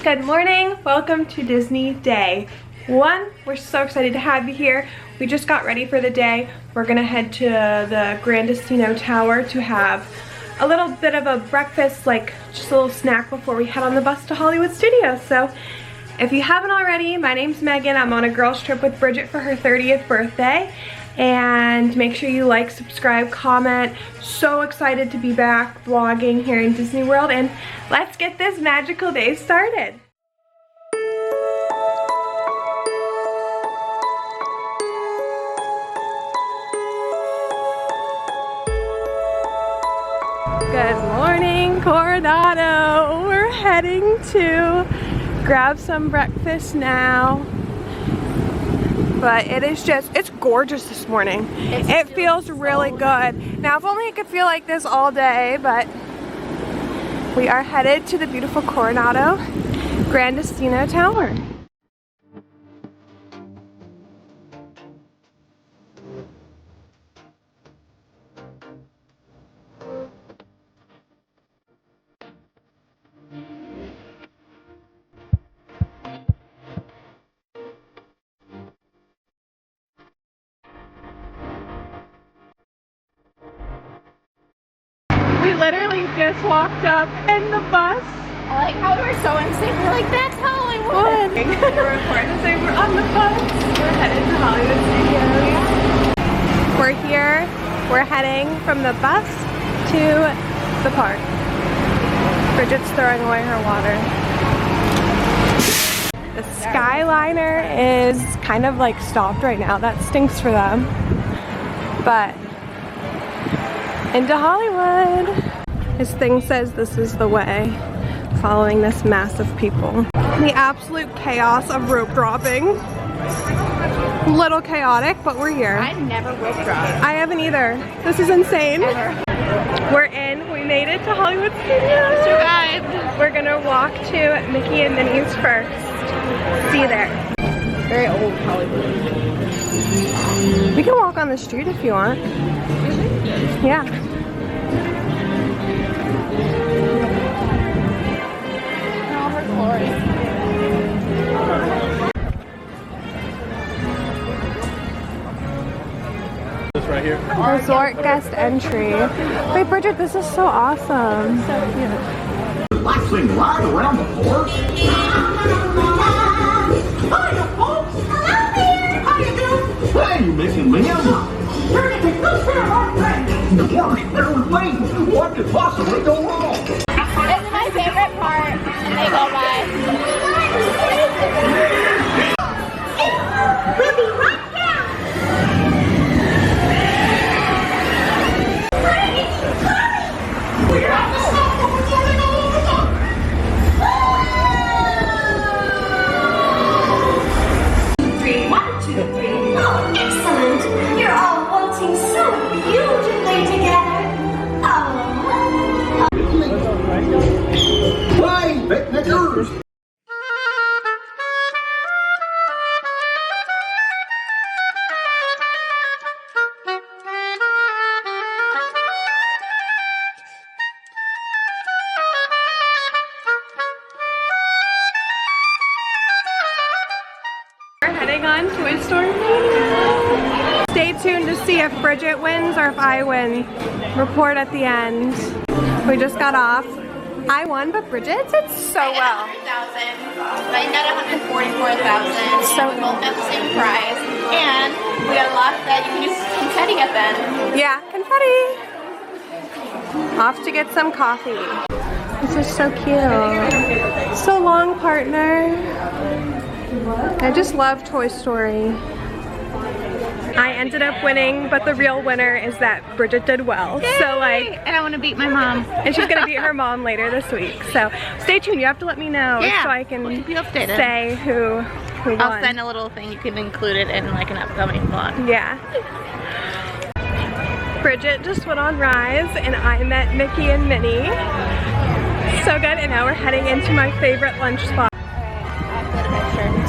Good morning, welcome to Disney Day 1. We're so excited to have you here. We just got ready for the day. We're gonna head to the Grandestino Tower to have a little bit of a breakfast, like just a little snack before we head on the bus to Hollywood Studios. So if you haven't already, my name's Megan. I'm on a girls trip with Bridget for her 30th birthday. And make sure you like, subscribe, comment. So excited to be back vlogging here in Disney World, and let's get this magical day started. Good morning, Coronado. We're heading to grab some breakfast now. But it is just, it's gorgeous this morning. It feels really good. Now, if only it could feel like this all day, but we are headed to the beautiful Coronado Grandestino Tower. We literally just walked up in the bus. I like how we're so in sync. We're like, that's Hollywood. We're recording to say we're on the bus. We're headed to Hollywood Studios. We're here. We're heading from the bus to the park. Bridget's throwing away her water. The Skyliner is kind of like stopped right now. That stinks for them. But into Hollywood. This thing says this is the way, following this mass of people. The absolute chaos of rope dropping. Little chaotic, but we're here. I've never rope dropped. I haven't either. This is insane. Ever. We're in. We made it to Hollywood Studios. Survived. We're gonna walk to Mickey and Minnie's first. See you there. Very old Hollywood. We can walk on the street if you want. Yeah. In all her glory. This right here. Resort guest entry. Wait, Bridget, this is so awesome. So cute. Relaxing right around the floor. Hiya, folks. Hello there. How you doing? Hey, you missing me? The worst, bear with me. What could possibly go wrong? This is my favorite part, and they go by. We'll be right down. We're at the stop. We're going all over. Three, 1, 2, 3. Oh, excellent. You're all waltzing so beautifully together. Oh. Hey, picnickers. We're heading on Toy Story Mania. Stay tuned to see if Bridget wins or if I win. Report at the end. We just got off. I won, but Bridget did so well. 100,000. I got 144,000. So we both got the same prize, and we got a lot that you can use confetti at the end. Yeah, confetti. Off to get some coffee. This is so cute. So long, partner. I just love Toy Story. I ended up winning, but the real winner is that Bridget did well. Yay! So like, and I want to beat my mom. and she's gonna beat her mom later this week. So stay tuned. You have to let me know so I can we'll keep you updated. say who won. I'll send a little thing. You can include it in like an upcoming vlog. Yeah. Bridget just went on Rise, and I met Mickey and Minnie. So good. And now we're heading into my favorite lunch spot.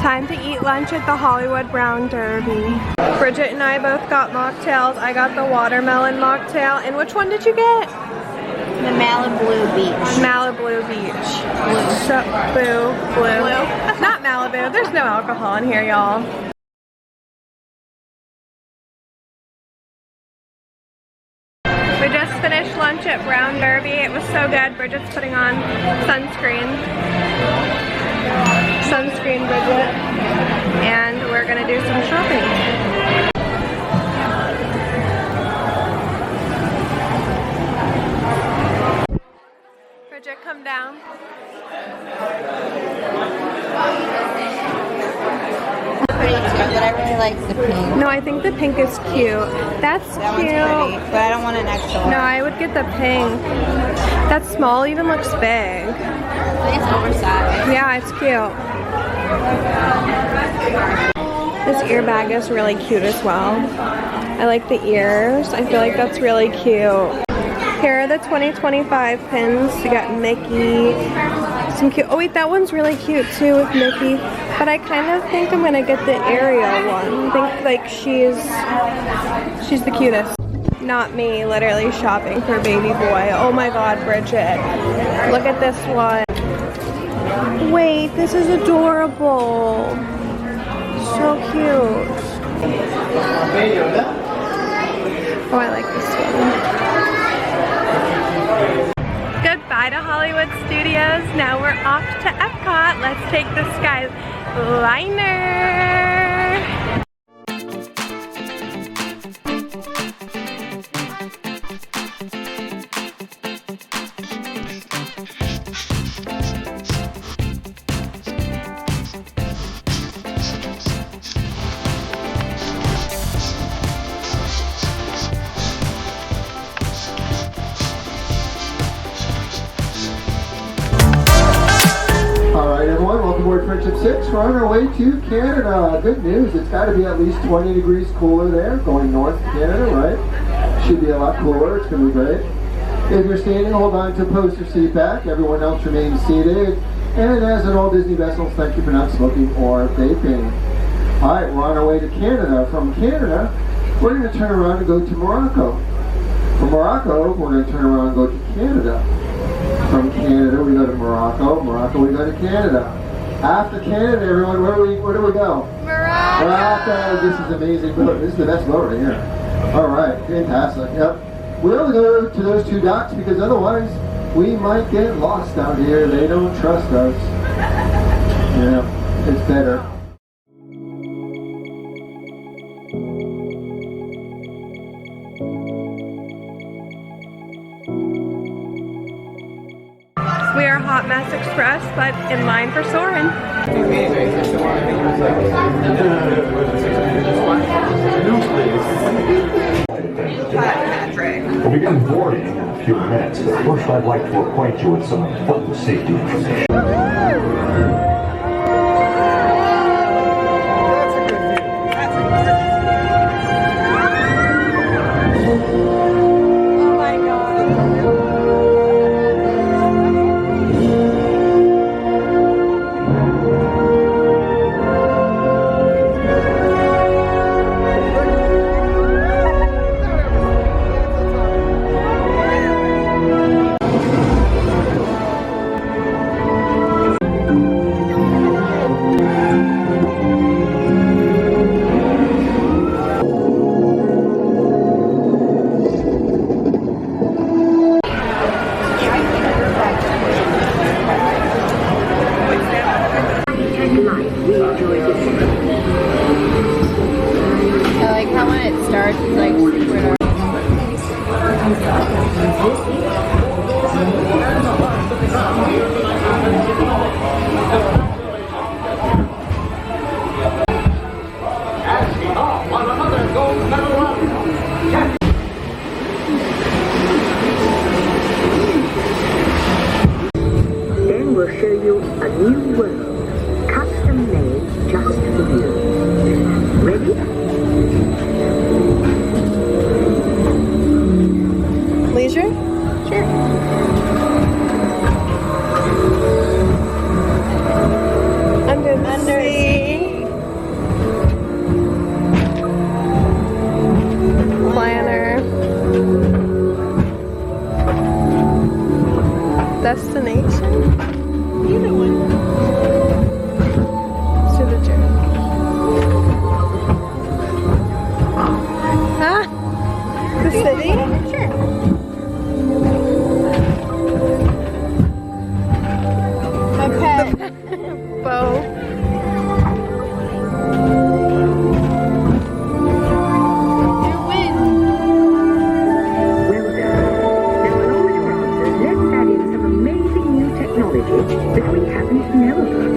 Time to eat lunch at the Hollywood Brown Derby. Bridget and I both got mocktails. I got the watermelon mocktail. And which one did you get? The Malibu Beach. Malibu Beach. So, blue. Not Malibu. There's no alcohol in here, y'all. We just finished lunch at Brown Derby. It was so good. Bridget's putting on sunscreen. Sunscreen, Bridget. And we're gonna do some shopping. Bridget, come down. Pretty too, but I really like the pink. No, I think the pink is cute. That's That cute. one's pretty, but I don't want an extra one. No, I would get the pink. That small even looks big. I think it's oversized. Yeah, it's cute. This ear bag is really cute as well. I like the ears. I feel like that's really cute. Here are the 2025 pins. You got Mickey. Some cute. Oh wait, that one's really cute too with Mickey. But I kind of think I'm gonna get the Ariel one. I think like she's the cutest. Not me, literally shopping for baby boy. Oh my god, Bridget. Look at this one. Wait, this is adorable. So cute. Oh, I like this one. Goodbye to Hollywood Studios. Now we're off to Epcot. Let's take the Skyliner. Alright everyone, welcome aboard Friendship 6. We're on our way to Canada. Good news, it's got to be at least 20 degrees cooler there, going north to Canada, right? Should be a lot cooler, it's going to be great. If you're standing, hold on to post your seat back. Everyone else remains seated. And as in all Disney vessels, thank you for not smoking or vaping. Alright, we're on our way to Canada. From Canada, we're going to turn around and go to Morocco. From Morocco, we're going to turn around and go to Canada. From Canada, we go to Morocco. Morocco, we go to Canada. After Canada, everyone, where do we go? Morocco! Morocco! This is amazing boat. This is the best boat right here. Alright, fantastic. Yep. We only go to those two docks because otherwise we might get lost out here. They don't trust us. Yeah, it's better. We are Hot Mess Express, but in line for Soarin'. We'll begin boarding in a few minutes, but first I'd like to acquaint you with some important safety information. I like how when it starts, it's like super dark. Then we'll show you a new world, custom made just for you. Ready? Leisure? Sure. Under the sea. Planner. destination? Either one. Let's do the journey. Huh? The city? Sure. My pet. Bo. That we haven't known about.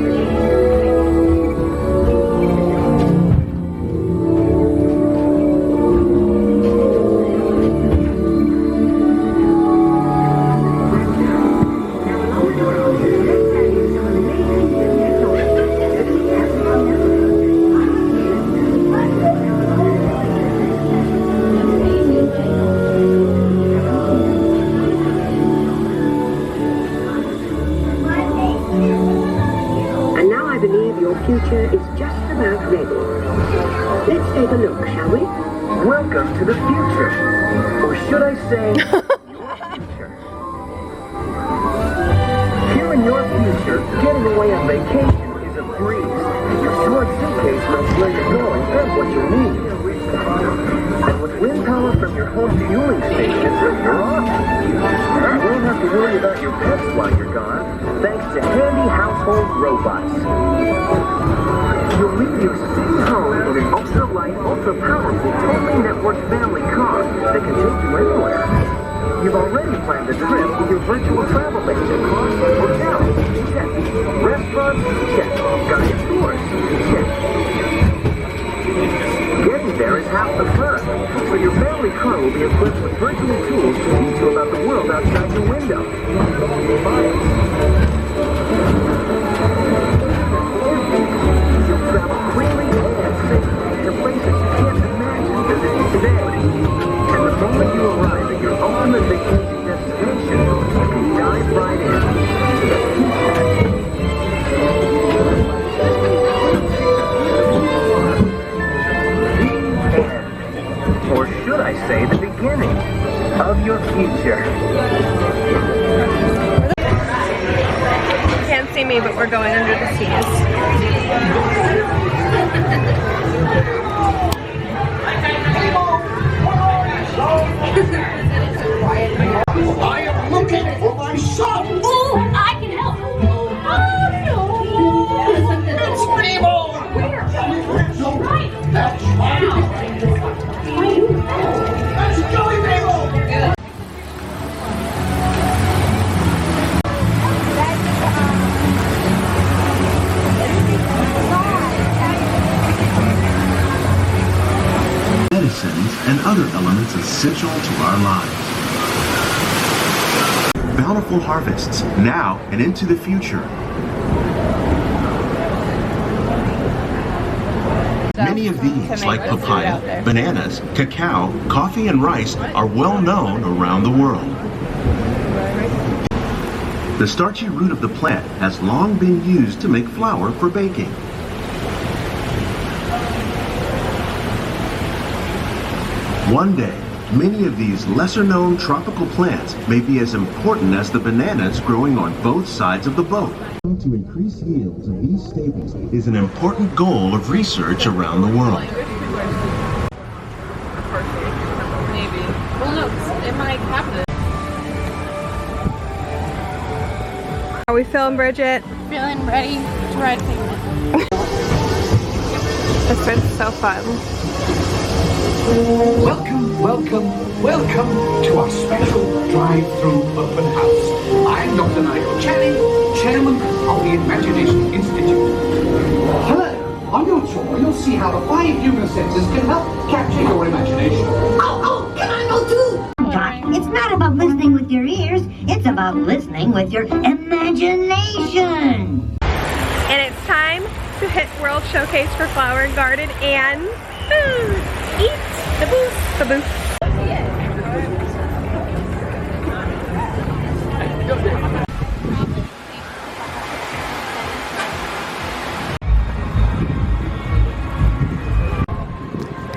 Future is just about ready. Let's take a look, shall we? Welcome to the future. Or should I say, your future. Here in your future, getting away on vacation is a breeze. Your smart suitcase knows where you're going and what you need. And with wind power from your home fueling station, you're off. You won't have to worry about your pets while you're gone, thanks to handy household robots. You'll leave your city home in an ultra-light, ultra-powerful, totally networked family car that can take you anywhere. You've already planned the trip with your virtual travel agent. Hotels, check. Restaurants, check. Guided tours, check. Getting there is half the fun, so your family car will be equipped with virtual tools to teach you about the world outside your window. Travel freely and safely to places you can't imagine visiting today. And the moment you arrive at your ultimate vacation destination, you can dive right in to the future. The end. Or should I say the beginning of your future. You can't see me, but we're going under the seas. I am looking for my son. Oh, I can help. Oh, no. It's Primo. Right. That's right. That's Joey Primo. Medicines and other elements essential to our lives. Bountiful harvests, now and into the future. Many of these, like papaya, bananas, cacao, coffee, and rice, are well known around the world. The starchy root of the plant has long been used to make flour for baking. One day, many of these lesser-known tropical plants may be as important as the bananas growing on both sides of the boat. To increase yields of these staples is an important goal of research around the world. Maybe. Well, no, it might have this. How are we feeling, Bridget? Feeling ready to ride pavement. It's been so fun. Welcome, welcome, welcome to our special drive-through open house. I'm Dr. Nigel Channing, Chairman of the Imagination Institute. Hello. On your tour, you'll see how the 5 human senses can help capture your imagination. Oh, can I go too? It's not about listening with your ears, it's about listening with your imagination. And it's time to hit World Showcase for Flower and Garden and food. Eat the booth, the booth.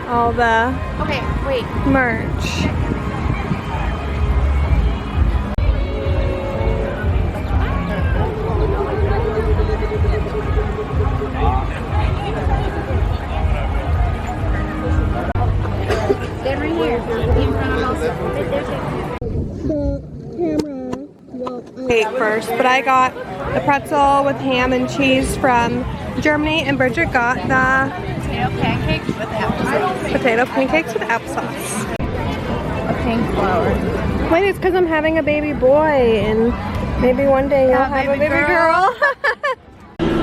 All the merch. Ate first, but I got the pretzel with ham and cheese from Germany, and Bridget got the potato pancakes with applesauce. A pink flower. Wait, it's because I'm having a baby boy, and maybe one day you'll have a baby girl.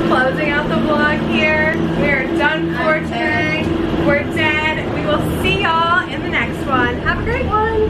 Closing out the vlog here. We are done for today. We're dead. We will see y'all in the next one. Have a great one.